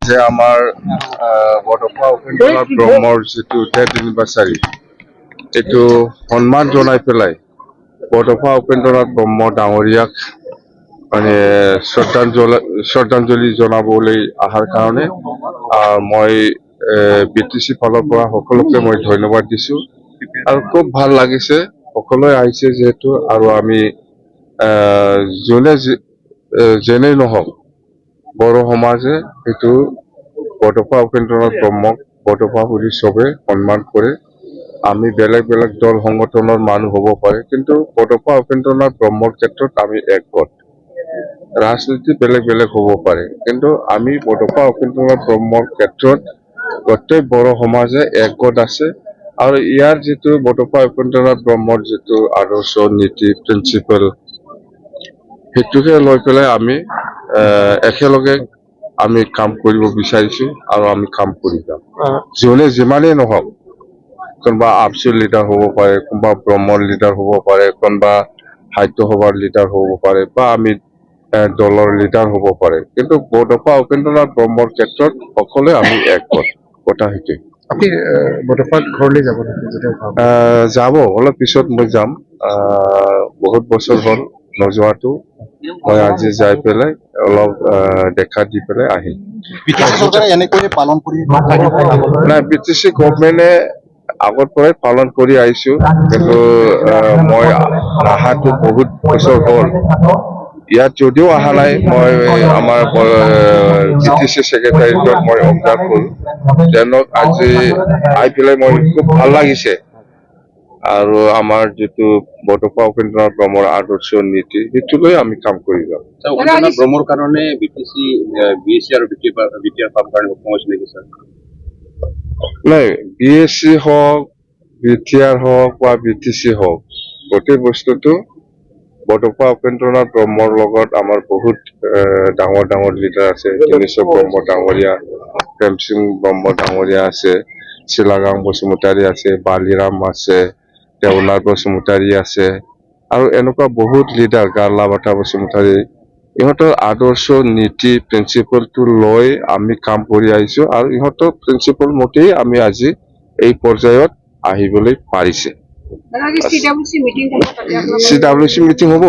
যে আমাৰ বডফা উপেন্দ্ৰনাথ ব্ৰহ্মৰ যিটো ডেথ এনিভাৰ্চাৰী এইটো সন্মান জনাই পেলাই বডফা উপেন্দ্ৰনাথ ব্ৰহ্ম ডাঙৰীয়াক মানে শ্ৰদ্ধাঞ্জলি জনাবলৈ অহাৰ কাৰণে মই বিটিচি ফালৰ পৰা সকলোকে মই ধন্যবাদ দিছো আৰু খুব ভাল লাগিছে সকলোৱে আহিছে যেহেতু আৰু আমি যোনে যেনেই নহওক বড়ো সমাজে এইটো বডফা উপেন্দ্ৰনাথ ব্ৰহ্মক বডফা বুলি চবে সন্মান কৰে আমি বেলেগ বেলেগ দল সংগঠনৰ মানুহ হ'ব পাৰে কিন্তু বডফা উপেন্দ্ৰনাথ ব্ৰহ্মৰ ক্ষেত্ৰত আমি একগত ৰাজনীতি বেলেগ বেলেগ হ'ব পাৰে কিন্তু আমি বডফা উপেন্দ্ৰনাথ ব্ৰহ্মৰ ক্ষেত্ৰত গোটেই বড়ো সমাজে একগত আছে আৰু ইয়াৰ যিটো বডফা উপেন্দ্ৰনাথ ব্ৰহ্মৰ যিটো আদৰ্শ নীতি প্ৰিন্সিপাল সেইটোকে লৈ পেলাই আমি একেলগে আমি কাম কৰিব বিচাৰিছো আৰু আমি কাম কৰি যাম যোনে যিমানেই নহওক কোনোবা আবচুৰ লিডাৰ হ'ব পাৰে কোনোবা ব্ৰহ্মৰ লিডাৰ হ'ব পাৰে কোনোবা সাহিত্য সভাৰ লিডাৰ হ'ব পাৰে বা আমি দলৰ লিডাৰ হ'ব পাৰে কিন্তু বডফা উপেন্দ্ৰনাথ ব্ৰহ্মৰ ক্ষেত্ৰত সকলোৱে আমি একগত কথা সেইটোৱে আপুনি বডফাত ঘৰলৈ যাব যাব অলপ পিছত মই যাম বহুত বছৰ হ'ল নোযোৱাটো মই আজি যাই পেলাই অলপ দেখা দি পেলাই আহিম নাই বিটিচি গভৰ্ণমেণ্টে আগৰ পৰাই পালন কৰি আহিছো কিন্তু মই অহাটো বহুত বছৰ হ'ল ইয়াত যদিও অহা নাই মই আমাৰ বিটিচি ছেক্ৰেটাৰীজত মই অবজাৰ্ভ কৰোঁ তেওঁলোক আজি আহি পেলাই মই খুব ভাল লাগিছে আৰু আমাৰ যিটো বডফা উপেন্দ্ৰনাথ ব্ৰহ্মৰ আদৰ্শ নীতি সেইটো লৈ আমি কাম কৰি যাম উপেন্দ্ৰনাথ ব্ৰহ্মৰ কাৰণে বিটিচি বিএসসি আৰু বিটিআৰ পাম কাৰণে সমস্যা নেকি স্যাৰ নাই বিএসসি হওক বিটিআৰ হওক বা বিটিচি হওক গোটেই বস্তুটো বডফা উপেন্দ্ৰনাথ ব্ৰহ্মৰ লগত আমাৰ বহুত ডাঙৰ ডাঙৰ লিডাৰ আছে তিনিশ ব্ৰহ্ম ডাঙৰীয়া প্ৰেম সিং ব্ৰহ্ম ডাঙৰীয়া আছে শিলাগাং বসুমতাৰী আছে বালিৰাম আছে দেওনাথ বসুমতাৰী আছে আৰু এনেকুৱা বহুত লিডাৰ গাৰ্লাবাটা বসুমতাৰী ইহঁতৰ আদৰ্শ নীতি প্ৰিন্সিপালটো লৈ আমি কাম কৰি আহিছো আৰু ইহঁতৰ প্ৰিন্সিপাল মতেই আমি আজি এই পৰ্যায়ত আহিবলৈ পাৰিছে চিডব্লিউচি মিটিং হ'ব